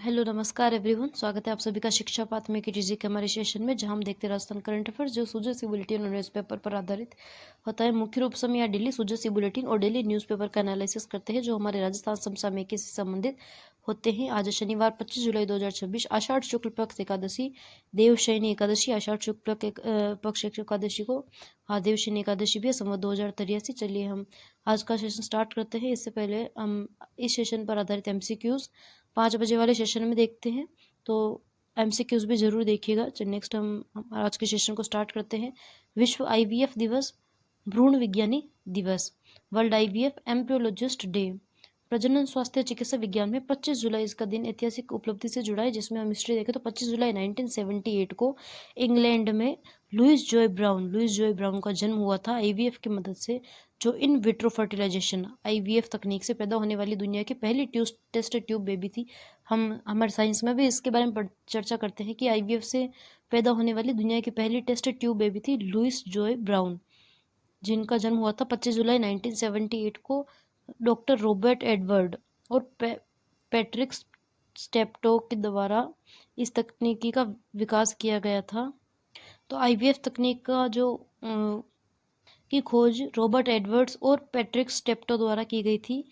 Hello नमस्कार everyone, स्वागत है आप सभी का शिक्षा पाठ में की के हमारे सेशन में, जहां हम देखते हैं राजस्थान करंट अफेयर्स जो सुजय सी बुलेटिन और न्यूज़पेपर पर आधारित होता है। मुख्य रूप से हम यहाँ डेली सुजय सी बुलेटिन और डेली न्यूज़पेपर का एनालिसिस करते हैं जो हमारे राजस्थान समसामयिकी से संबंधित होते हैं। आज शनिवार 25 जुलाई 2026, आषाढ़ शुक्ल पक्ष एकादशी, देवशयनी एकादशी। आषाढ़ शुक्ल पक्ष एकादशी को देवशयनी एकादशी भी है, संवत 2083। चलिए हम आज का सेशन स्टार्ट करते हैं। इससे पहले हम इस सेशन पर आधारित MCQs 5 बजे वाले सेशन में देखते हैं, तो MCQs भी जरूर देखिएगा। नेक्स्ट हम आज के सेशन को स्टार्ट करते हैं। विश्व IVF दिवस, भ्रूण विज्ञानी दिवस, वर्ल्ड IVF एम्ब्रियोलॉजिस्ट डे। प्रजनन स्वास्थ्य चिकित्सा विज्ञान में 25 जुलाई इसका दिन ऐतिहासिक उपलब्धि से जुड़ा है, जिसमें हम हिस्ट्री देखें तो 25 जुलाई 1978 को इंग्लैंड में लुइस जॉय ब्राउन का जन्म हुआ था IVF की मदद से, जो इन विट्रो फर्टिलाइजेशन IVF तकनीक से पैदा होने वाली दुनिया की पहली टेस्ट ट्यूब बेबी थी। हम हमारे साइंस में भी इसके बारे में चर्चा करते हैं कि IVF से पैदा होने वाली दुनिया की पहली टेस्ट ट्यूब बेबी थी लुइस जॉय ब्राउन, जिनका जन्म हुआ था 25 जुलाई 1978 को डॉक्टर रॉबर्ट एडवर्ड और पैट्रिक स्टेप्टो के द्वारा इस तकनीकी का विकास किया गया था। तो IVF तकनीक का की खोज रॉबर्ट एडवर्ड्स और पैट्रिक स्टेप्टो द्वारा की गई थी।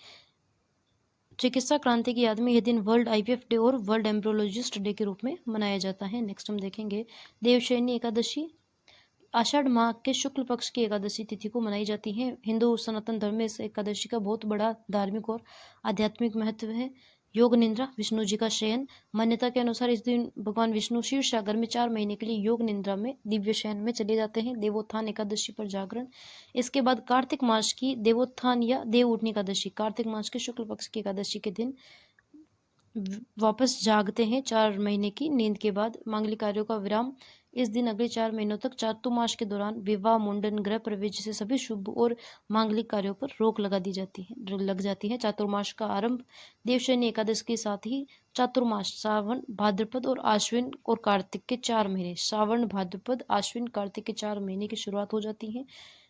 चिकित्सा क्रांति की याद में यह दिन वर्ल्ड IVF डे और वर्ल्ड एम्ब्रियोलॉजिस्ट डे के रूप में मनाया जाता है। नेक्स्ट हम देखेंगे देवशयनी एकादशी। आषाढ़ माह के शुक्ल पक्ष की एकादशी तिथि को मनाई जाती है। हिंदू सनातन धर्म में इस एकादशी का बहुत बड़ा धार्मिक और आध्यात्मिक महत्व है। योग निद्रा, विष्णु जी का शयन। मान्यता के अनुसार इस दिन भगवान विष्णु क्षीर सागर में 4 महीने के लिए योग निद्रा में दिव्य शयन में चले जाते हैं। देवोत्थान एकादशी पर जागरण। इसके बाद कार्तिक मास की देवोत्थान या देव उठनी एकादशी, कार्तिक मास के शुक्ल पक्ष की एकादशी के दिन वापस जागते हैं 4 महीने की नींद के बाद। मांगलिक कार्यों का विराम। इस दिन अगले 4 महीनों तक चातुर्मास के दौरान विवाह, मुंडन, गृह प्रवेश जैसे सभी शुभ और मांगलिक कार्यों पर रोक लग जाती है। चातुर्मास का आरंभ देवशयनी एकादशी के साथ ही चातुर्मास सावन, भाद्रपद और आश्विन और कार्तिक के 4 महीने, श्रावण, भाद्रपद, आश्विन, कार्तिक के 4 महीने की शुरुआत हो जाती है।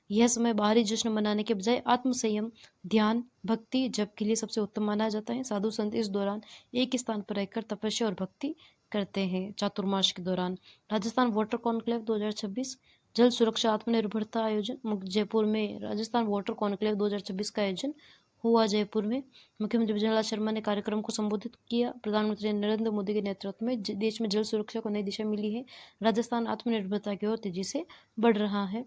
यह समय बाहरी जश्न मनाने के बजाय आत्म संयम, ध्यान, भक्ति, जप के लिए सबसे उत्तम माना जाता है। साधु संत इस दौरान एक स्थान पर रहकर तपस्या और भक्ति करते हैं। चातुर्मास के दौरान राजस्थान वाटर कॉन्क्लेव 2026, जल सुरक्षा आत्मनिर्भरता आयोजन जयपुर में। राजस्थान वाटर कॉन्क्लेव 2026 का आयोजन हुआ जयपुर में। मुख्यमंत्री विजयलाल शर्मा ने कार्यक्रम को संबोधित किया। प्रधानमंत्री नरेंद्र मोदी के नेतृत्व में देश में जल सुरक्षा को नई दिशा मिली है। राजस्थान आत्मनिर्भरता की ओर तेजी से बढ़ रहा है।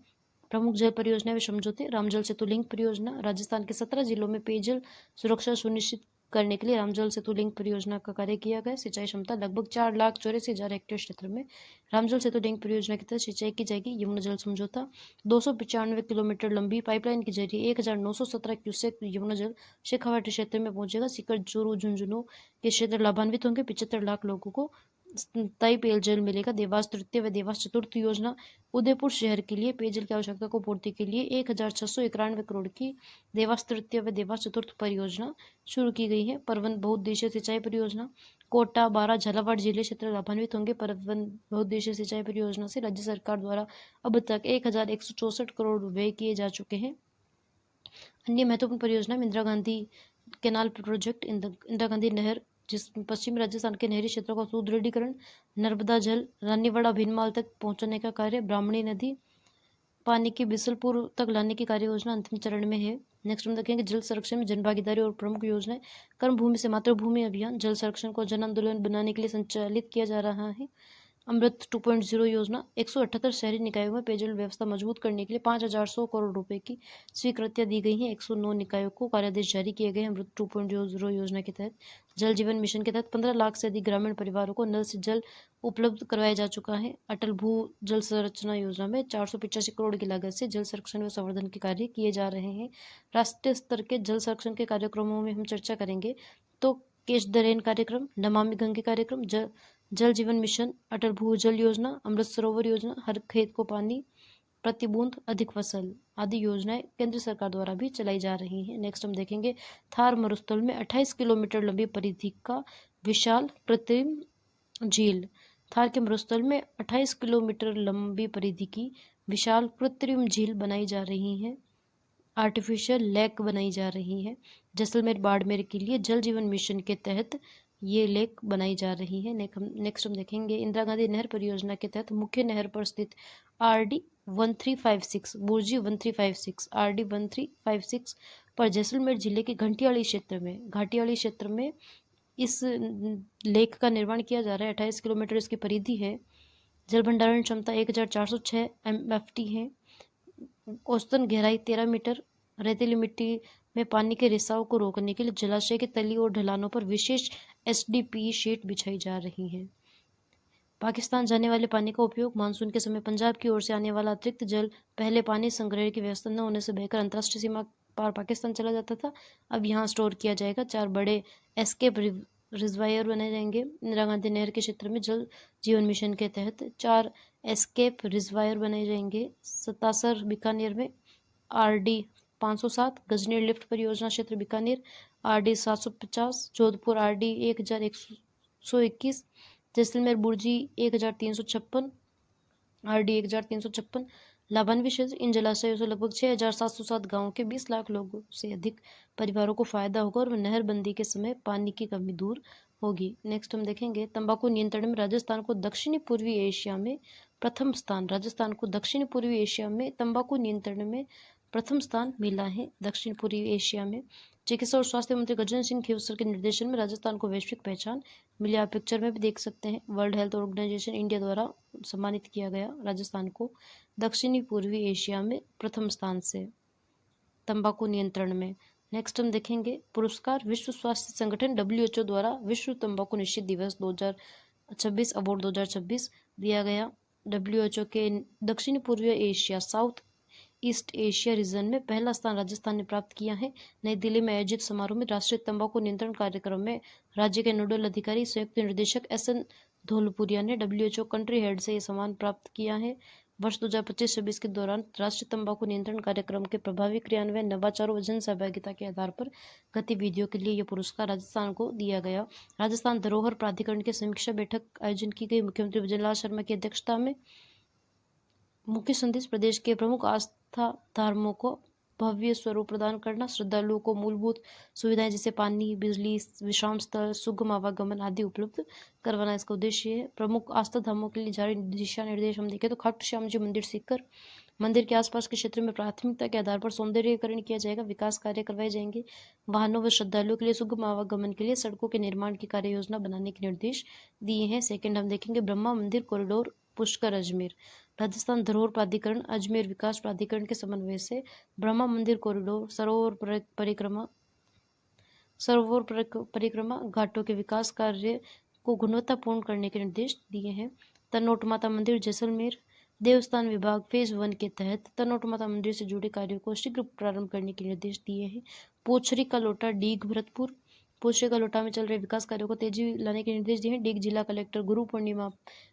प्रमुख जल परियोजना व समझौते। रामजल सेतु लिंक परियोजना। राजस्थान के 17 जिलों में पेयजल सुरक्षा सुनिश्चित करने के लिए रामजल सेतु लिंक परियोजना का कार्य किया गया। सिंचाई क्षमता लगभग 4,84,000 हेक्टेयर क्षेत्र में रामजल सेतु लिंक परियोजना के तहत सिंचाई की जाएगी। यमुना जल समझौता। 295 किलोमीटर लंबी पाइपलाइन के जरिए 1917 क्यूसेक यमुना जल शेखावाटी क्षेत्र में पहुंचेगा। सीकर, चूरू, झुंझुनू के क्षेत्र लाभान्वित होंगे। 75 लाख लोगों को स्थायी पेयजल मिलेगा। देवास तृतीय व देवास चतुर्थ योजना। उदयपुर शहर के लिए पेयजल की आवश्यकता को पूर्ति के लिए 1,691 करोड़ की देवास तृतीय व देवास चतुर्थ परियोजना शुरू की गई है। परवन बहुउद्देशीय सिंचाई परियोजना। कोटा, बारां, झालावाड़ जिले क्षेत्र लाभान्वित होंगे। परवन बहुउद्देशीय सिंचाई परियोजना से राज्य सरकार द्वारा अब तक 1,164 करोड़ रुपए किए जा चुके हैं। अन्य महत्वपूर्ण परियोजना इंदिरा गांधी कैनाल प्रोजेक्ट, इंदिरा गांधी नहर, जिस पश्चिमी राजस्थान के नहरी क्षेत्रों का सुदृढ़ीकरण। नर्मदा जल रानीवाड़ा भीनमाल तक पहुंचाने का कार्य। ब्राह्मणी नदी पानी की बिसलपुर तक लाने की कार्य योजना अंतिम चरण में है। नेक्स्ट हम देखेंगे जल संरक्षण में जन भागीदारी और प्रमुख योजनाएं। कर्मभूमि से मातृभूमि अभियान जल संरक्षण को जन आंदोलन बनाने के लिए संचालित किया जा रहा है। अमृत 2.0 योजना। 178 शहरी निकायों में पेयजल व्यवस्था मजबूत करने के लिए 5,100 करोड़ रुपए की स्वीकृतियां दी गई हैं। 109 निकायों को कार्यादेश जारी किए गए हैं। अमृत 2.0 योजना के तहत जल जीवन मिशन के तहत 15 लाख से अधिक ग्रामीण परिवारों को नल से जल उपलब्ध करवाया जा चुका है। अटल भू जल संरचना योजना में 485 करोड़ की लागत से जल संरक्षण व संवर्धन के कार्य किए जा रहे हैं। राष्ट्रीय स्तर के जल संरक्षण के कार्यक्रमों में हम चर्चा करेंगे तो कैच द रेन कार्यक्रम, नमामि गंगे कार्यक्रम, जल जीवन मिशन, अटल भू जल योजना, अमृत सरोवर योजना, हर खेत को पानी, प्रति बूंद अधिक फसल आदि योजनाएं केंद्र सरकार द्वारा भी चलाई जा रही हैं। नेक्स्ट हम देखेंगे थार मरुस्थल में 28 किलोमीटर लंबी परिधि का विशाल कृत्रिम झील। थार के मरुस्थल में 28 किलोमीटर लंबी परिधि की विशाल कृत्रिम झील बनाई जा रही है। आर्टिफिशियल लेक बनाई जा रही है। जैसलमेर बाड़मेर के लिए जल जीवन मिशन के तहत ये लेक बनाई जा रही है। नेक्स्ट हम देखेंगे इंदिरा गांधी नहर परियोजना के तहत मुख्य नहर पर स्थित RD 1356 बुर्जी 1356 RD 1356 पर जैसलमेर जिले के घाटियाली क्षेत्र में इस लेक का निर्माण किया जा रहा है। 28 किलोमीटर इसकी परिधि है। जल भंडारण क्षमता 1406 MFT है। औसतन गहराई 13 मीटर। रेतीली मिट्टी में पानी के रिसाव को रोकने के लिए जलाशय के तली और ढलानों पर विशेष SDP शीट बिछाई जा रही है। पाकिस्तान जाने वाले पानी का उपयोग मानसून के समय पंजाब की ओर से आने वाला अतिरिक्त जल पहले पानी संग्रह की व्यवस्था न होने से बहकर अंतर्राष्ट्रीय सीमा पार पाकिस्तान चला जाता था, अब यहाँ स्टोर किया जाएगा। 4 बड़े एस्केप रिजर्वायर बनाए जाएंगे। इंदिरा गांधी नहर के क्षेत्र में जल जीवन मिशन के तहत 4 एस्केप रिजर्वायर बनाए जाएंगे। सतासर बीकानेर में RD 507, गजनीर लिफ्ट परियोजना क्षेत्र Bikaner RD 750, Jodhpur RD 1121, Jaisalmer bhurji 1356 RD 1356 लाभान्वित क्षेत्र। इन जलाशयों से लगभग 6707 गांवों के 20 लाख लोगों से अधिक परिवारों को फायदा होगा और नहरबंदी के समय पानी की कमी दूर होगी। नेक्स्ट हम देखेंगे तंबाकू नियंत्रण में राजस्थान को दक्षिणी पूर्वी एशिया में प्रथम स्थान। राजस्थान को दक्षिणी पूर्वी एशिया में तंबाकू नियंत्रण में प्रथम स्थान मिला है। दक्षिण पूर्वी एशिया में चिकित्सा और स्वास्थ्य मंत्री गजेंद्र सिंह खेवसर के निर्देशन में राजस्थान को वैश्विक पहचान मिली। आप पिक्चर में भी देख सकते हैं। वर्ल्ड हेल्थ ऑर्गेनाइजेशन इंडिया द्वारा सम्मानित किया गया राजस्थान को दक्षिणी पूर्वी एशिया में प्रथम स्थान से तंबाकू नियंत्रण में। नेक्स्ट हम देखेंगे पुरस्कार विश्व स्वास्थ्य संगठन WHO द्वारा विश्व तंबाकू निषेध दिवस 2026 अवार्ड 2026 दिया गया। WHO के दक्षिण पूर्वी Asia south east Asia region में पहला स्थान राजस्थान ने प्राप्त किया है। नई दिल्ली में आयोजित समारोह में राष्ट्रीय तंबाकू नियंत्रण कार्यक्रम में राज्य के नोडल अधिकारी संयुक्त निदेशक SN धोलपुरिया ने WHO कंट्री हेड से यह सम्मान प्राप्त किया है। वर्ष 2025-26 के दौरान राष्ट्रीय तंबाकू नियंत्रण कार्यक्रम के प्रभावी क्रियान्वयन, नवाचारों व जन सहभागिता के आधार पर गतिविधियों के लिए यह पुरस्कार राजस्थान को दिया गया। राजस्थान धरोहर प्राधिकरण की समीक्षा बैठक आयोजन की गई। मुख्यमंत्री भजनलाल शर्मा की अध्यक्षता में मुख्य संदेश प्रदेश के प्रमुख आस्था धर्मों को भव्य स्वरूप प्रदान करना, श्रद्धालुओं को मूलभूत सुविधाएं जैसे पानी, बिजली, विश्राम स्थल, सुगम आवागमन आदि उपलब्ध करवाना इसका उद्देश्य है। प्रमुख आस्था धामों के लिए जारी दिशा निर्देश हम देखें तो खाटू श्याम जी मंदिर सीकर मंदिर के आसपास के क्षेत्र में प्राथमिकता के आधार पर सौंदर्यीकरण किया जाएगा। विकास कार्य करवाए जाएंगे। वाहनों व श्रद्धालुओं के लिए सुगम आवागमन के लिए सड़कों के निर्माण की कार्य योजना बनाने के निर्देश दिए हैं। सेकेंड हम देखेंगे ब्रह्मा मंदिर कॉरिडोर पुष्कर अजमेर। राजस्थान धरोहर प्राधिकरण अजमेर विकास प्राधिकरण के समन्वय से ब्रह्मा मंदिर कॉरिडोर सरोवर परिक्रमा घाटों के विकास कार्य को गुणवत्तापूर्ण करने के निर्देश दिए हैं। तनोट माता मंदिर जैसलमेर देवस्थान विभाग फेज 1 के तहत तनोट माता मंदिर से जुड़े कार्यों को शीघ्र प्रारंभ करने के निर्देश दिए हैं। पोछरी का लोटा डीग भरतपुर पोछरी का लोटा में चल रहे विकास कार्यों को तेजी लाने के निर्देश दिए हैं। डीग जिला कलेक्टर गुरु पूर्णिमा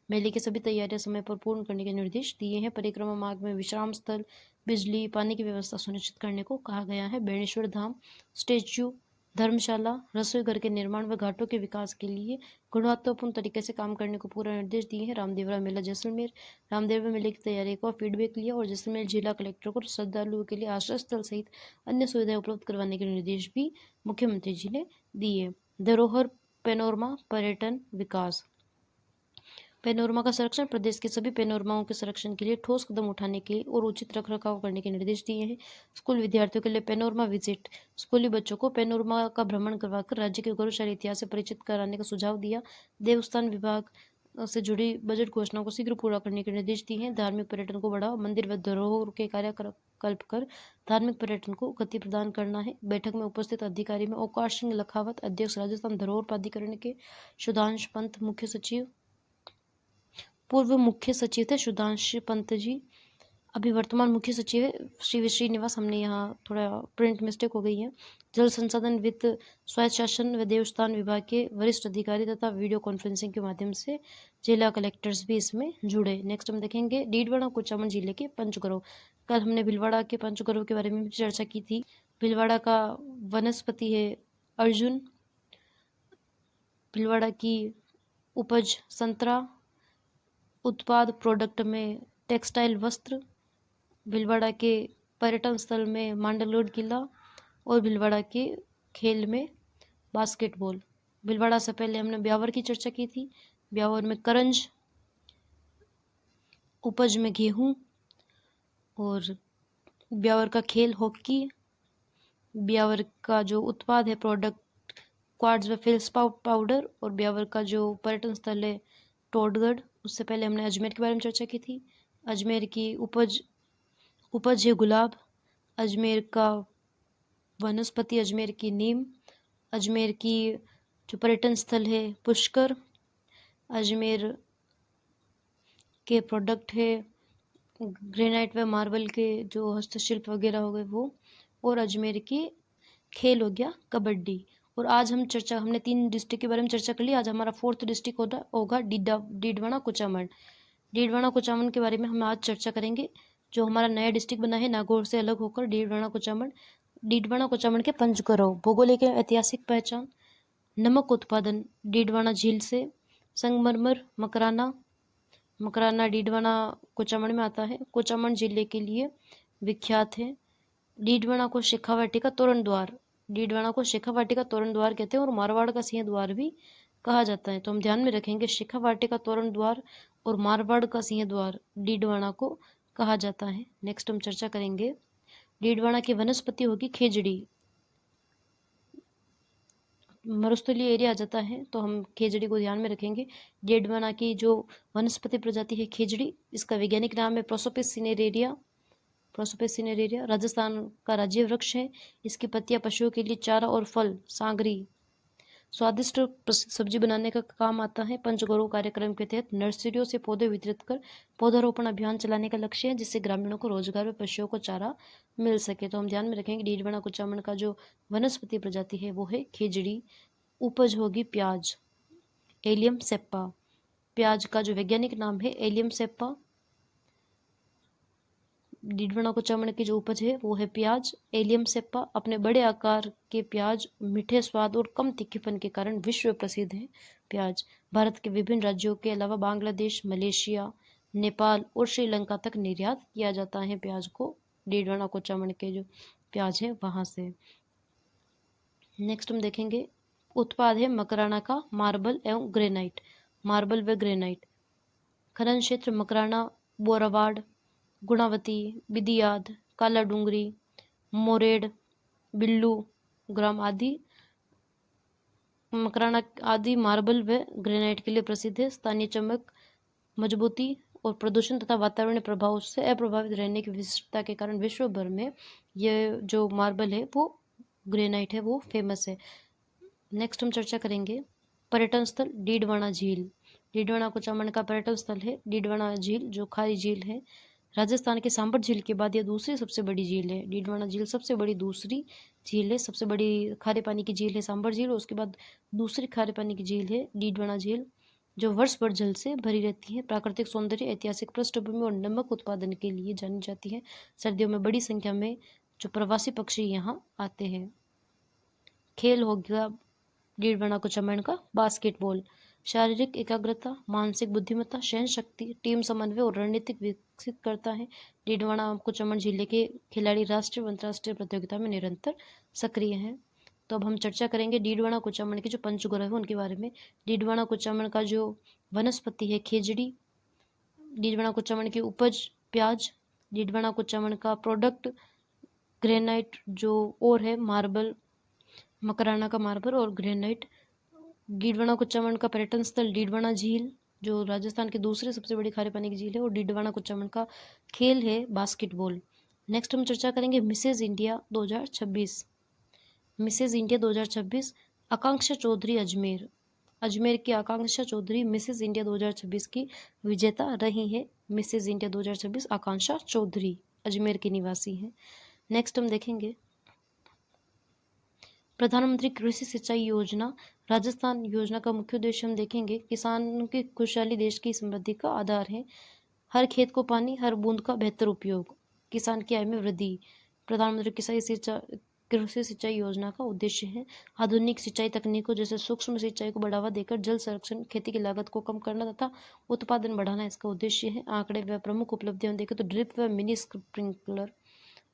मेले की सभी तैयारियां समय पर पूर्ण करने के निर्देश दिए हैं। परिक्रमा मार्ग में विश्राम स्थल, बिजली, पानी की व्यवस्था सुनिश्चित करने को कहा गया है। बेणेश्वर धाम स्टेच्यू, धर्मशाला, रसोई घर के निर्माण व घाटों के विकास के लिए गुणवत्तापूर्ण तरीके से काम करने को पूरा निर्देश दिए हैं। रामदेवरा मेला जैसलमेर रामदेवरा मेले की तैयारी का फीडबैक लिया और जैसलमेर जिला कलेक्टर को श्रद्धालुओं के लिए आश्रय स्थल सहित अन्य सुविधाएं उपलब्ध करवाने के निर्देश भी मुख्यमंत्री जी ने दिए। धरोहर पेनोरमा पर्यटन विकास पेनोरमा का संरक्षण प्रदेश के सभी पेनोरमाओं के संरक्षण के लिए ठोस कदम उठाने के लिए और उचित रखरखाव करने के निर्देश दिए हैं। स्कूल विद्यार्थियों के लिए पेनोरमा विजिट स्कूली बच्चों को पेनोरमा का भ्रमण करवाकर राज्य के गौरवशाली इतिहास से परिचित कराने का सुझाव दिया। देवस्थान विभाग से जुड़ी बजट घोषणाओं को शीघ्र पूरा करने के निर्देश दिए हैं। धार्मिक पर्यटन को बढ़ावा मंदिर व धरोहर के कार्यकल्प कर धार्मिक पर्यटन को गति प्रदान करना है। बैठक में उपस्थित अधिकारी में ओंकार सिंह लखावत अध्यक्ष राजस्थान धरोहर प्राधिकरण के, सुधांश पंत मुख्य सचिव, पूर्व मुख्य सचिव थे सुधांश पंत जी, अभी वर्तमान मुख्य सचिव है श्रीनिवास। हमने यहाँ थोड़ा प्रिंट मिस्टेक हो गई है। जल संसाधन, वित्त, स्वायत्त शासन व देवस्थान विभाग के वरिष्ठ अधिकारी तथा वीडियो कॉन्फ्रेंसिंग के माध्यम से जिला कलेक्टर्स भी इसमें जुड़े। नेक्स्ट हम देखेंगे डीडवाड़ा कुचामन जिले के पंचगरों। कल हमने भीलवाड़ा के पंचगरों के बारे में भी चर्चा की थी। भीलवाड़ा का वनस्पति है अर्जुन, भीलवाड़ा की उपज संतरा, उत्पाद प्रोडक्ट में टेक्सटाइल वस्त्र, भीलवाड़ा के पर्यटन स्थल में मांडलोड किला और भीलवाड़ा के खेल में बास्केटबॉल। भीलवाड़ा से पहले हमने ब्यावर की चर्चा की थी। ब्यावर में करंज, उपज में गेहूं, और ब्यावर का खेल हॉकी, ब्यावर का जो उत्पाद है प्रोडक्ट क्वार्ट्ज व फेल्स पाउडर, और ब्यावर का जो पर्यटन स्थल है टोडगढ़। उससे पहले हमने अजमेर के बारे में चर्चा की थी। अजमेर की उपज है गुलाब, अजमेर का वनस्पति अजमेर की नीम, अजमेर की जो पर्यटन स्थल है पुष्कर, अजमेर के प्रोडक्ट है ग्रेनाइट व मार्बल के जो हस्तशिल्प वगैरह हो गए वो, और अजमेर की खेल हो गया कबड्डी। और आज हमने 3 डिस्ट्रिक्ट के बारे में चर्चा कर ली। आज हमारा 4th डिस्ट्रिक्ट होगा डीडवाना कुचामन। डीडवाना कुचामन के बारे में हम आज चर्चा करेंगे। जो हमारा नया डिस्ट्रिक्ट बना है नागौर से अलग होकर डीडवाना कुचामन। डीडवाना कुचामन के पंचगरव, भौगोलिक एवं ऐतिहासिक पहचान, नमक उत्पादन डीडवाना झील से, संगमरमर मकराना डीडवाना कुचामन में आता है, कुचामन जिले के लिए विख्यात है। डीडवाना को शेखावाटी का तोरण द्वार, डीडवाना को शेखावाटी का तोरण द्वार कहते हैं और मारवाड़ का सिंह द्वार भी कहा जाता है। तो हम ध्यान में रखेंगे शेखावाटी का तोरण द्वार और मारवाड़ का सिंह द्वार डीडवाना को कहा जाता है। नेक्स्ट हम चर्चा करेंगे डीडवाना की वनस्पति होगी खेजड़ी। मरुस्थलीय एरिया आ जाता है तो हम खेजड़ी को ध्यान में रखेंगे। डीडवाना की जो वनस्पति प्रजाति है खेजड़ी, इसका वैज्ञानिक नाम है प्रोसोपिस सिनेरेरिया। राजस्थान का राज्य वृक्ष है। इसकी पत्तियां पशुओं के लिए चारा और फल सांगरी स्वादिष्ट सब्जी बनाने का काम आता है। पंचगौरव कार्यक्रम के तहत नर्सरियों से पौधे वितरित कर पौधारोपण अभियान चलाने का लक्ष्य है, जिससे ग्रामीणों को रोजगार व पशुओं को चारा मिल सके। तो हम ध्यान में रखेंगे डीडवाना कुचामन का जो वनस्पति प्रजाति है वो है खेजड़ी। उपज होगी प्याज, एलियम सेप्पा। प्याज का जो वैज्ञानिक नाम है एलियम सेप्पा। डीडवाना कुचामन की जो उपज है वो है प्याज, एलियम सेप्पा। अपने बड़े आकार के प्याज, मीठे स्वाद और कम तीखेपन के कारण विश्व प्रसिद्ध है प्याज। भारत के विभिन्न राज्यों के अलावा बांग्लादेश, मलेशिया, नेपाल और श्रीलंका तक निर्यात किया जाता है प्याज को। डीडवाना कुचामन के जो प्याज है वहां से। नेक्स्ट हम देखेंगे उत्पाद है मकराना का मार्बल एवं ग्रेनाइट। मार्बल व ग्रेनाइट खनन क्षेत्र मकराना, बोरावाड़, गुणावती, बिदियाद, काला डूंगरी, मोरेड, बिल्लू ग्राम आदि मकराना आदि मार्बल व ग्रेनाइट के लिए प्रसिद्ध है। स्थानीय चमक, मजबूती और प्रदूषण तथा वातावरणीय प्रभाव से अप्रभावित रहने की विशिष्टता के कारण विश्व भर में यह जो मार्बल है वो ग्रेनाइट है वो फेमस है। नेक्स्ट हम चर्चा करेंगे पर्यटन स्थल डीडवाना झील। डीडवाना कुचामन का पर्यटन स्थल है डीडवाना झील, जो खारी झील है। राजस्थान के सांबर झील के बाद यह दूसरी सबसे बड़ी झील है। डीडवाना झील सबसे बड़ी दूसरी झील है। सबसे बड़ी खारे पानी की झील है सांबर झील, और उसके बाद दूसरी खारे पानी की झील है डीडवाना झील, जो वर्ष भर जल से भरी रहती है। प्राकृतिक सौंदर्य, ऐतिहासिक पृष्ठभूमि और नमक उत्पादन के लिए जानी जाती है। सर्दियों में बड़ी संख्या में जो प्रवासी पक्षी यहाँ आते हैं। खेल हो गया डीडवाना कुचामन का बास्केटबॉल। शारीरिक एकाग्रता, मानसिक बुद्धिमत्ता, सहन शक्ति, टीम समन्वय और रणनीतिक विकसित करता है। डीडवाना कुचामन जिले के खिलाड़ी राष्ट्रीय व अंतर्राष्ट्रीय प्रतियोगिता में निरंतर सक्रिय हैं। तो अब हम चर्चा करेंगे डीडवाना कुचामन के जो पंचगौरव है उनके बारे में। डीडवाना कुचामन का जो वनस्पति है खेजड़ी, डीडवाना कुचामन की उपज प्याज, डीडवाना कुचामन का प्रोडक्ट ग्रेनाइट जो और है मार्बल, मकराना का मार्बल और ग्रेनाइट। डीडवाना कुचामन का पर्यटन स्थल डीडवाना झील, जो राजस्थान की दूसरी सबसे बड़ी खारे पानी की झील है, और डीडवाना कुचामन का खेल है बास्केटबॉल। नेक्स्ट हम चर्चा करेंगे मिसेज इंडिया 2026। मिसेज इंडिया 2026 आकांक्षा चौधरी अजमेर। अजमेर की आकांक्षा चौधरी मिसेज इंडिया 2026 की विजेता रही है। मिसेज इंडिया 2026 आकांक्षा चौधरी अजमेर की निवासी है। नेक्स्ट हम देखेंगे प्रधानमंत्री कृषि सिंचाई योजना। राजस्थान योजना का मुख्य उद्देश्य हम देखेंगे किसानों की खुशहाली देश की समृद्धि का आधार है। हर खेत को पानी, हर बूंद का बेहतर उपयोग, किसान की आय में वृद्धि। प्रधानमंत्री कृषि सिंचाई योजना का उद्देश्य है आधुनिक सिंचाई तकनीकों जैसे सूक्ष्म सिंचाई को बढ़ावा देकर जल संरक्षण, खेती की लागत को कम करना तथा उत्पादन बढ़ाना इसका उद्देश्य है। आंकड़े व प्रमुख उपलब्धियां देखें तो ड्रिप व मिनी स्प्रिंकलर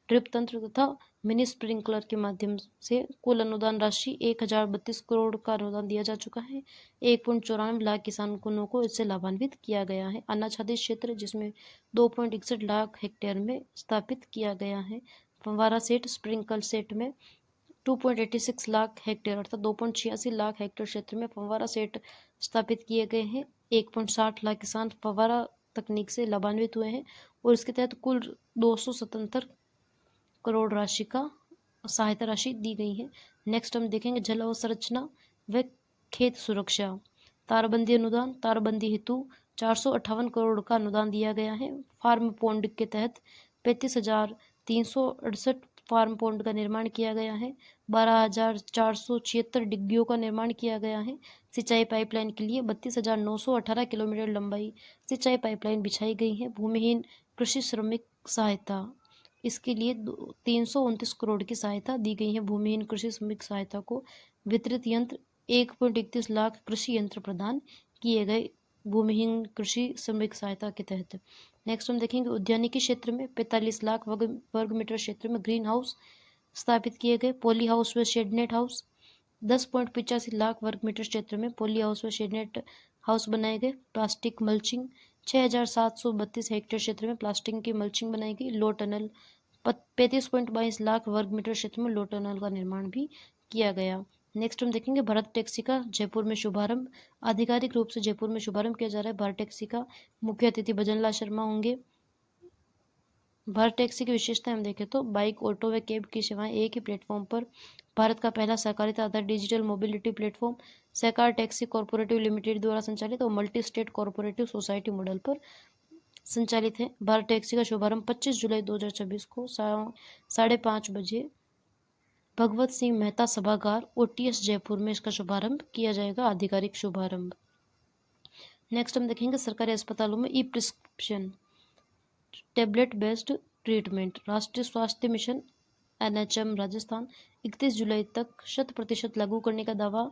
ड्रिप तंत्र तथा मिनी स्प्रिंकलर के माध्यम से कुल अनुदान राशि 1032 करोड़ का अनुदान दिया जा चुका है। 1.94 लाख किसानों को इससे लाभान्वित किया गया है। अनाच्छादित क्षेत्र जिसमें 2.61 लाख हेक्टेयर में स्थापित किया गया है। फव्वारा सेट स्प्रिंकल सेट में 2.86 लाख हेक्टेयर अर्थात 2.86 लाख हेक्टेयर क्षेत्र में फव्वारा सेट स्थापित किए गए हैं। 1.60 लाख किसान फव्वारा तकनीक से लाभान्वित हुए हैं और इसके तहत कुल 277 करोड़ राशि का सहायता राशि दी गई है। नेक्स्ट हम देखेंगे जल अवसंरचना व खेत सुरक्षा। तारबंदी अनुदान, तारबंदी हेतु 458 करोड़ का अनुदान दिया गया है। फार्म पॉन्ड के तहत 35,368 फार्म पॉन्ड का निर्माण किया गया है। 12,476 डिग्गियों का निर्माण किया गया है। सिंचाई पाइपलाइन के लिए 32,918 किलोमीटर लंबाई सिंचाई पाइपलाइन बिछाई गई है। भूमिहीन कृषि श्रमिक सहायता, इसके लिए 329 करोड़ की सहायता दी गई है। भूमिहीन कृषि श्रमिक सहायता को वितरित यंत्र 1.31 लाख कृषि यंत्र प्रदान किए गए भूमिहीन कृषि श्रमिक सहायता के तहत। नेक्स्ट हम देखेंगे उद्यानिकी क्षेत्र में 45 लाख वर्ग मीटर क्षेत्र में ग्रीन हाउस स्थापित किए गए। पॉली हाउस व शेडनेट हाउस 10.85 लाख वर्ग मीटर क्षेत्र में पॉली हाउस व शेडनेट हाउस बनाए गए। प्लास्टिक मल्चिंग 6,732 हेक्टेयर क्षेत्र में प्लास्टिक की मल्चिंग बनाई गई। लो टनल 35.22 लाख वर्ग मीटर क्षेत्र में लो टनल का निर्माण भी किया गया। नेक्स्ट हम देखेंगे भारत टैक्सी का जयपुर में शुभारंभ। आधिकारिक रूप से जयपुर में शुभारंभ किया जा रहा है भारत टैक्सी का। मुख्य अतिथि भजनलाल शर्मा होंगे। भारत टैक्सी की विशेषता हम देखें तो बाइक, ऑटो व कैब की सेवाएं एक ही प्लेटफॉर्म पर। भारत का पहला सहकारिता आधारित डिजिटल मोबिलिटी प्लेटफॉर्म सहकार टैक्सी कॉर्पोरेटिव लिमिटेड द्वारा संचालित और multi state corporative society model पर संचालित है। भारत टैक्सी का शुभारंभ 25 जुलाई 2026 को 5:30 बजे भगवत सिंह मेहता सभागार OTS जयपुर में इसका शुभारंभ किया जाएगा। आधिकारिक शुभारंभ। नेक्स्ट हम देखेंगे सरकारी अस्पतालों में ई प्रिस्क्रिप्शन टेबलेट बेस्ड ट्रीटमेंट। राष्ट्रीय स्वास्थ्य मिशन NHM राजस्थान 31 जुलाई तक 100% लागू करने का दावा।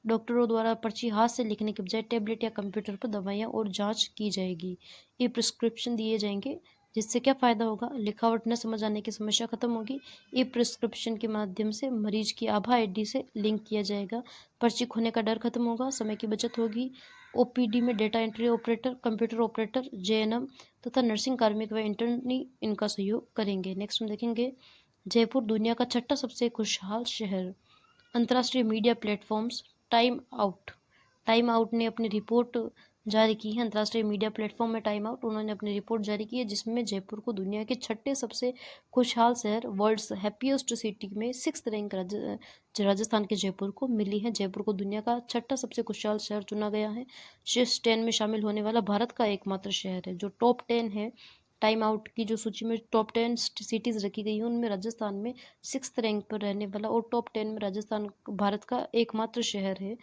डॉक्टरों द्वारा पर्ची हाथ से लिखने के बजाय टैबलेट या कंप्यूटर पर दवाइयाँ और जांच की जाएगी। ये प्रिस्क्रिप्शन दिए जाएंगे जिससे क्या फ़ायदा होगा, लिखावट न समझ आने की समस्या खत्म होगी। ई प्रिस्क्रिप्शन के माध्यम से मरीज की आभा ID से लिंक किया जाएगा। पर्ची खोने का डर खत्म होगा, समय की बचत होगी। OPD में data entry operator, computer operator, JNM तथा नर्सिंग कार्मिक व इंटर्नी इनका सहयोग करेंगे। नेक्स्ट हम देखेंगे जयपुर दुनिया का छठा सबसे खुशहाल शहर। अंतर्राष्ट्रीय मीडिया प्लेटफॉर्म्स टाइम आउट ने अपनी रिपोर्ट जारी की है। अंतर्राष्ट्रीय मीडिया प्लेटफॉर्म में टाइम आउट उन्होंने अपनी रिपोर्ट जारी की है जिसमें जयपुर को दुनिया के छठे सबसे खुशहाल शहर वर्ल्ड्स हैप्पीएस्ट सिटी में 6th रैंक राजस्थान के जयपुर को मिली है। जयपुर को दुनिया का छठा सबसे खुशहाल शहर चुना गया है। शीर्ष 10 में शामिल होने वाला भारत का एकमात्र शहर है। जो टॉप 10 है टाइम आउट की जो सूची में टॉप 10 सिटीज रखी गई है उनमें राजस्थान में 6th रैंक पर रहने वाला और टॉप 10 में राजस्थान भारत का एकमात्र शहर है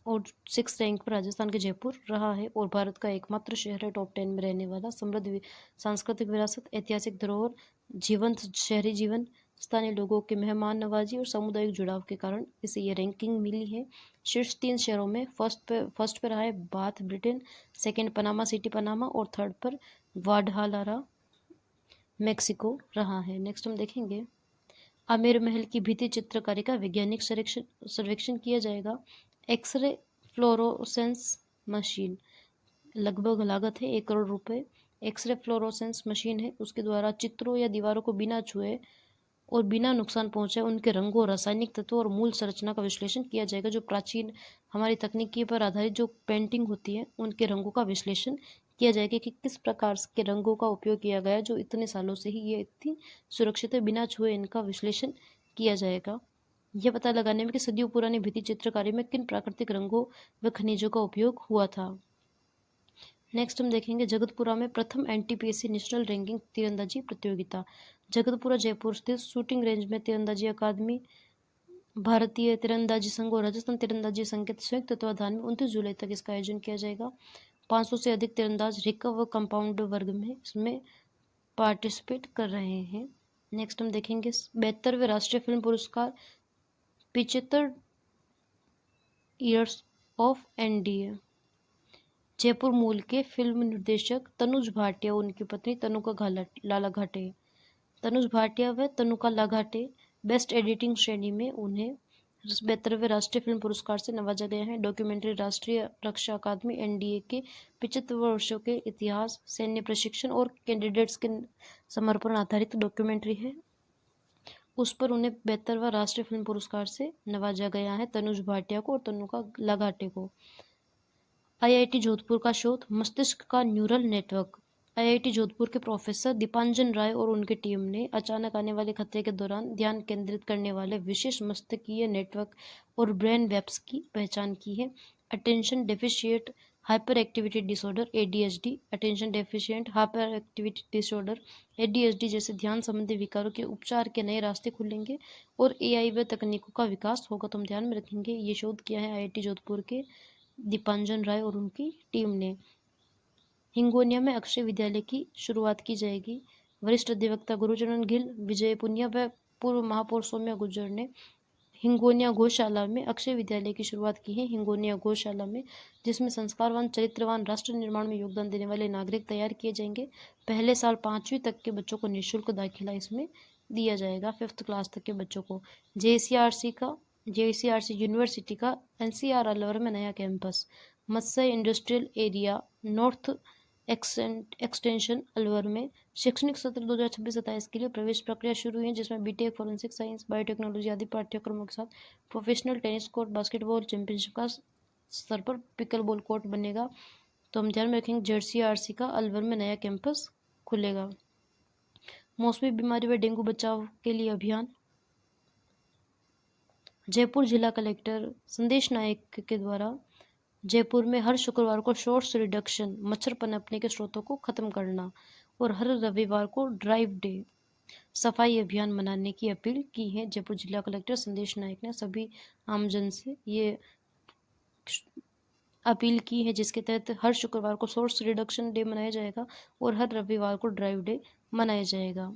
और 6th रैंक पर राजस्थान के जयपुर रहा है और भारत का एकमात्र शहर है टॉप 10 में रहने वाला। समृद्ध सांस्कृतिक विरासत, ऐतिहासिक धरोहर, जीवंत शहरी जीवन, स्थानीय लोगों के मेहमान नवाजी और सामुदायिक जुड़ाव के कारण इसे ये रैंकिंग मिली है। शीर्ष 3 शहरों में फर्स्ट पे रहा है bath Britain, second Panama city Panama और थर्ड पर वाडहालारा मेक्सिको रहा है। नेक्स्ट हम देखेंगे आमेर महल की भित्ति चित्रकारी का वैज्ञानिक सर्वेक्षण किया जाएगा। एक्सरे फ्लोरोसेंस मशीन, लगभग लागत है 1 करोड़ रुपए। एक्सरे फ्लोरोसेंस मशीन है, उसके द्वारा चित्रों या दीवारों को बिना छुए और बिना नुकसान पहुंचाए उनके रंगों, रासायनिक तत्वों और मूल संरचना का विश्लेषण किया जाएगा। जो प्राचीन हमारी तकनीकी पर आधारित जो पेंटिंग होती है उनके रंगों का विश्लेषण किया जाएगा कि किस प्रकार के रंगों का उपयोग किया गया जो इतने सालों से ही ये इतनी सुरक्षित है, बिना छुए इनका विश्लेषण किया जाएगा। यह पता लगाने में कि सदियों पुरानी भित्ति चित्रकारी में किन प्राकृतिक रंगों व खनिजों का उपयोग हुआ था। नेक्स्ट हम देखेंगे जगतपुरा में प्रथम NTPC नेशनल रैंकिंग तीरंदाजी प्रतियोगिता। जगतपुरा जयपुर स्थित शूटिंग रेंज में तीरंदाजी अकादमी, भारतीय तीरंदाजी संघ और राजस्थान तीरंदाजी संघ के संयुक्त तत्वाधान में 29 जुलाई तक इसका आयोजन किया जाएगा। 500 से अधिक तीरंदाज रिकर्व व कंपाउंड वर्ग में इसमें पार्टिसिपेट कर रहे हैं। नेक्स्ट हम देखेंगे 72वें राष्ट्रीय फिल्म पुरस्कार 75 ईयर्स ऑफ NDA। जयपुर मूल के फिल्म निर्देशक तनुज भाटिया, उनकी पत्नी तनुका लाला घाटे तनुज भाटिया व तनुका लाघाटे बेस्ट एडिटिंग श्रेणी में उन्हें 72वें राष्ट्रीय फिल्म पुरस्कार से नवाजा गया है। डॉक्यूमेंट्री राष्ट्रीय रक्षा अकादमी एनडीए के 75 वर्षों के इतिहास, सैन्य प्रशिक्षण और कैंडिडेट्स के समर्पण आधारित डॉक्यूमेंट्री है। उस पर उन्हें 72वां राष्ट्रीय फिल्म पुरस्कार से नवाजा गया है, तनुज भाटिया को और तनुका लाघाटे को। आईआईटी जोधपुर का शोध मस्तिष्क का न्यूरल नेटवर्क। आईआईटी जोधपुर के प्रोफेसर दीपांजन राय और उनकी टीम ने अचानक आने वाले खतरे के दौरान ध्यान केंद्रित करने वाले विशेष मस्तिष्कीय नेटवर्क और ब्रेन वेब्स की पहचान की है। Attention deficient hyper activity disorder ADHD, attention deficient hyper activity disorder ADHD जैसे ध्यान संबंधी विकारों के उपचार के नए रास्ते खुलेंगे और एआई व तकनीकों का विकास होगा। तो हम ध्यान में रखेंगे ये शोध किया है आईआईटी जोधपुर के दीपांजन राय और उनकी टीम ने। हिंगोनिया में अक्षय विद्यालय की शुरुआत की जाएगी। वरिष्ठ अधिवक्ता गुरुचरण गिल, विजय पुनिया व पूर्व महापौर सौम्या गुर्जर ने हिंगोनिया गौशाला में अक्षय विद्यालय की शुरुआत की है। हिंगोनिया गौशाला में, जिसमें संस्कारवान, चरित्रवान, राष्ट्र निर्माण में योगदान देने वाले नागरिक तैयार किए जाएंगे। पहले साल 5वीं तक के बच्चों को निःशुल्क दाखिला इसमें दिया जाएगा, 5th क्लास तक के बच्चों को। जेसीआरसी यूनिवर्सिटी का एनसीआर अलवर में नया campus. Matsya industrial area north extension Alwar में शैक्षणिक सत्र 2026-27 के लिए प्रवेश प्रक्रिया शुरू हुई है, जिसमें बीटेक, फॉरेंसिक साइंस, बायोटेक्नोलॉजी आदि पाठ्यक्रमों के साथ professional tennis court, basketball championship का स्तर पर पिकल बॉल कोर्ट बनेगा। तो हम ध्यान में रखेंगे जेसीआरसी का अलवर में नया कैंपस खुलेगा। मौसमी बीमारी व डेंगू बचाव के लिए अभियान। जयपुर जिला कलेक्टर संदेश नायक के द्वारा जयपुर में हर शुक्रवार को शोर्स रिडक्शन, मच्छर पनपने के स्रोतों को खत्म करना और हर रविवार को ड्राइव डे सफाई अभियान मनाने की अपील की है। जयपुर जिला कलेक्टर संदेश नायक ने सभी आमजन से ये अपील की है, जिसके तहत हर शुक्रवार को सोर्स रिडक्शन डे मनाया जाएगा और हर रविवार को ड्राइव डे मनाया जाएगा।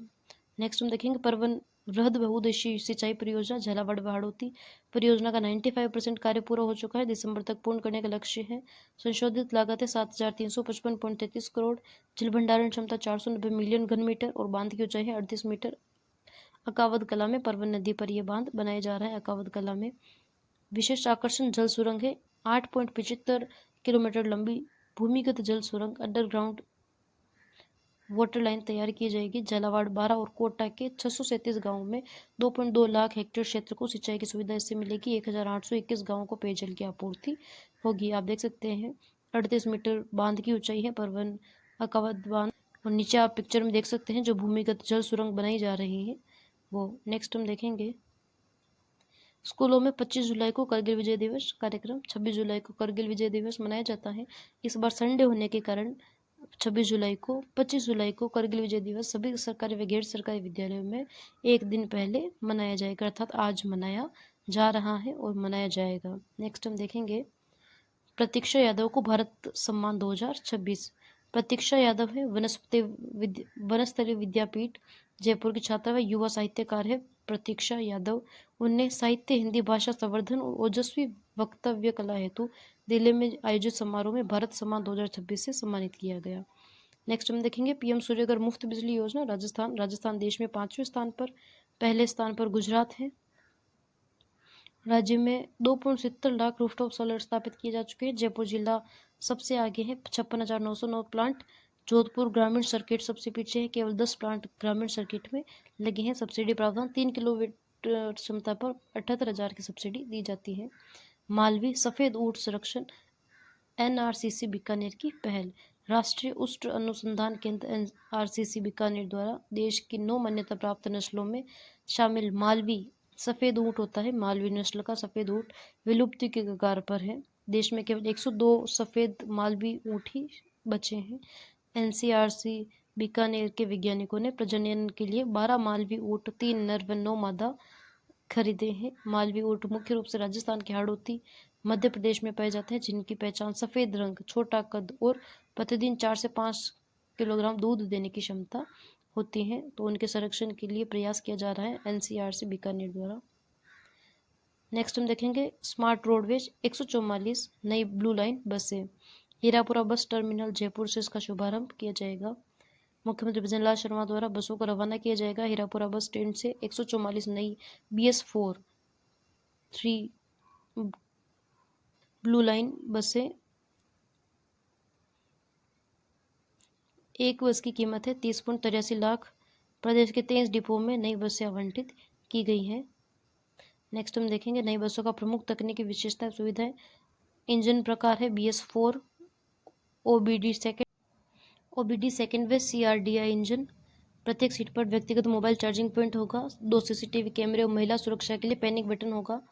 नेक्स्ट हम देखेंगे परवन वृहद बहुउद्देशीय सिंचाई परियोजना झालावाड़ बाड़ौती परियोजना का 95% कार्य पूरा हो चुका है। दिसंबर तक पूर्ण करने का लक्ष्य है। संशोधित लागत है 7,355.33 करोड़। जल भंडारण क्षमता 490 मिलियन घन मीटर और बांध की ऊंचाई है 38 मीटर। अकावद कला में परवन नदी पर यह बांध बनाया जा रहा है। अकावद कला में विशेष आकर्षण जल सुरंग है। 8.75 किलोमीटर लंबी भूमिगत जल सुरंग अंडरग्राउंड वाटर लाइन तैयार की जाएगी। झालावाड़, बारा और कोटा के 637 गांवों में 2.2 लाख हेक्टेयर क्षेत्र को सिंचाई की सुविधा इससे मिलेगी। 1821 गांवों को पेयजल की आपूर्ति होगी। आप देख सकते हैं 38 मीटर बांध की ऊंचाई है परवन अकावद बांध, और नीचे आप पिक्चर में देख सकते हैं जो भूमिगत जल सुरंग बनाई जा रही है वो। नेक्स्ट हम देखेंगे स्कूलों में 25 जुलाई को करगिल विजय दिवस कार्यक्रम। 26 जुलाई को करगिल विजय दिवस मनाया जाता है। इस बार संडे होने के कारण 25 जुलाई को करगिल विजय दिवस सभी सरकारी व गैर सरकारी विद्यालयों में एक दिन पहले मनाया जाएगा, अर्थात आज मनाया जा रहा है और मनाया जाएगा। नेक्स्ट हम देखेंगे प्रतीक्षा यादव को भारत सम्मान 2026। प्रतीक्षा यादव है वनस्थली विद्यापीठ जयपुर की छात्रा व युवा साहित्यकार है प्रतीक्षा यादव। उन्हें साहित्य, हिंदी भाषा संवर्धन और ओजस्वी वक्तव्य कला हेतु दिल्ली में आयोजित समारोह में भारत सम्मान 2026 से सम्मानित किया गया। नेक्स्ट हम देखेंगे पीएम सूर्यघर मुफ्त बिजली योजना राजस्थान देश में 5वें स्थान पर, पहले स्थान पर गुजरात है। राज्य में 2.70 लाख रूफटॉप सोलर स्थापित किए जा चुके हैं। जयपुर जिला सबसे आगे है, 56,909 प्लांट। जोधपुर ग्रामीण सर्किट सबसे पीछे है, केवल 10 प्लांट ग्रामीण सर्किट में लगे हैं। सब्सिडी प्रावधान 3 किलोवाट क्षमता पर 78,000 की सब्सिडी दी जाती है। मालवी सफेद ऊंट संरक्षण एनआरसीसी बीकानेर की पहल। राष्ट्रीय उष्ण अनुसंधान केंद्र एनआरसीसी बीकानेर द्वारा देश की 9 मान्यता प्राप्त नस्लों में शामिल मालवी सफेद ऊंट होता है। मालवी नस्ल का सफेद ऊंट विलुप्ति के कगार पर है। देश में केवल 102 सफेद मालवी ऊंट ही बचे हैं। एनसीआरसी बीकानेर के वैज्ञानिकों ने प्रजनन के लिए 12 मालवी ऊंट, 3 नर व 9 मादा खरीदे हैं। मालवी ऊंट मुख्य रूप से राजस्थान के हाड़ौती मध्य प्रदेश में पाए जाते हैं, जिनकी पहचान सफेद रंग, छोटा कद और प्रतिदिन 4 से 5 किलोग्राम दूध देने की क्षमता होती है। तो उनके संरक्षण के लिए प्रयास किया जा रहा है एनसीआरसी बीकानेर द्वारा। नेक्स्ट हम देखेंगे स्मार्ट रोडवेज 144 नई ब्लू लाइन बसें। हीरापुरा बस टर्मिनल जयपुर से इसका शुभारंभ किया जाएगा। मुख्यमंत्री भजनलाल शर्मा द्वारा बसों को रवाना किया जाएगा। हीरापुरा बस स्टैंड से 144 नई BS4 3 ब्लू लाइन बसें, एक बस की कीमत है 30.83 लाख। प्रदेश के 23 डिपो में नई बसें आवंटित की गई हैं। नेक्स्ट हम देखेंगे नई बसों का प्रमुख तकनीकी विशेषता सुविधाएं। इंजन प्रकार है BS4 OBD सेकेंड व CRDI इंजन। प्रत्येक सीट पर व्यक्तिगत मोबाइल चार्जिंग पॉइंट होगा। 2 CCTV कैमरे और महिला सुरक्षा के लिए पैनिक बटन होगा।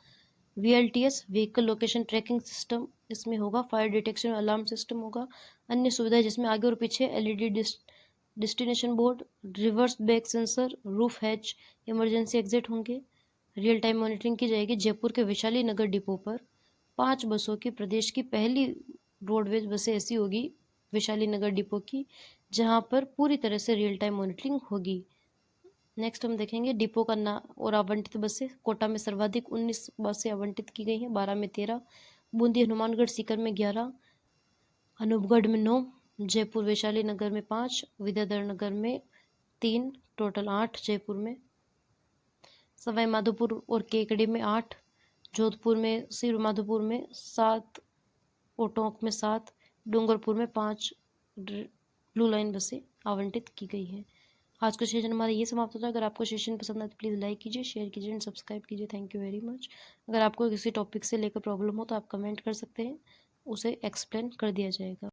VLTS vehicle location tracking system इसमें होगा। फायर डिटेक्शन अलार्म सिस्टम होगा। अन्य सुविधाएं जिसमें आगे और पीछे LED destination board, reverse back sensor, roof hatch, emergency exit होंगे। रियल टाइम मॉनिटरिंग की जाएगी। जयपुर के वैशाली नगर डिपो पर 5 बसों की प्रदेश की पहली रोडवेज बसें ऐसी होगी वैशाली नगर डिपो की, जहां पर पूरी तरह से रियल टाइम मॉनिटरिंग होगी। नेक्स्ट हम देखेंगे डिपो का नाम और आवंटित बसें। कोटा में सर्वाधिक 19 बसें आवंटित की गई हैं, 12 में 13, बूंदी हनुमानगढ़ सीकर में 11, अनूपगढ़ में 9, जयपुर वैशाली नगर में 5, विद्याधर नगर में 3, टोटल 8 जयपुर में। सवाई माधोपुर और केकड़ी में 8, जोधपुर में सिर माधोपुर में 7 और टोंक में 7, डूंगरपुर में 5 ब्लू लाइन बसें आवंटित की गई हैं। आज का सेशन हमारा ये समाप्त होता है। अगर आपको सेशन पसंद आए तो प्लीज़ लाइक कीजिए, शेयर कीजिए एंड सब्सक्राइब कीजिए। Thank you very much. अगर आपको किसी टॉपिक से लेकर प्रॉब्लम हो तो आप कमेंट कर सकते हैं, उसे एक्सप्लेन कर दिया जाएगा।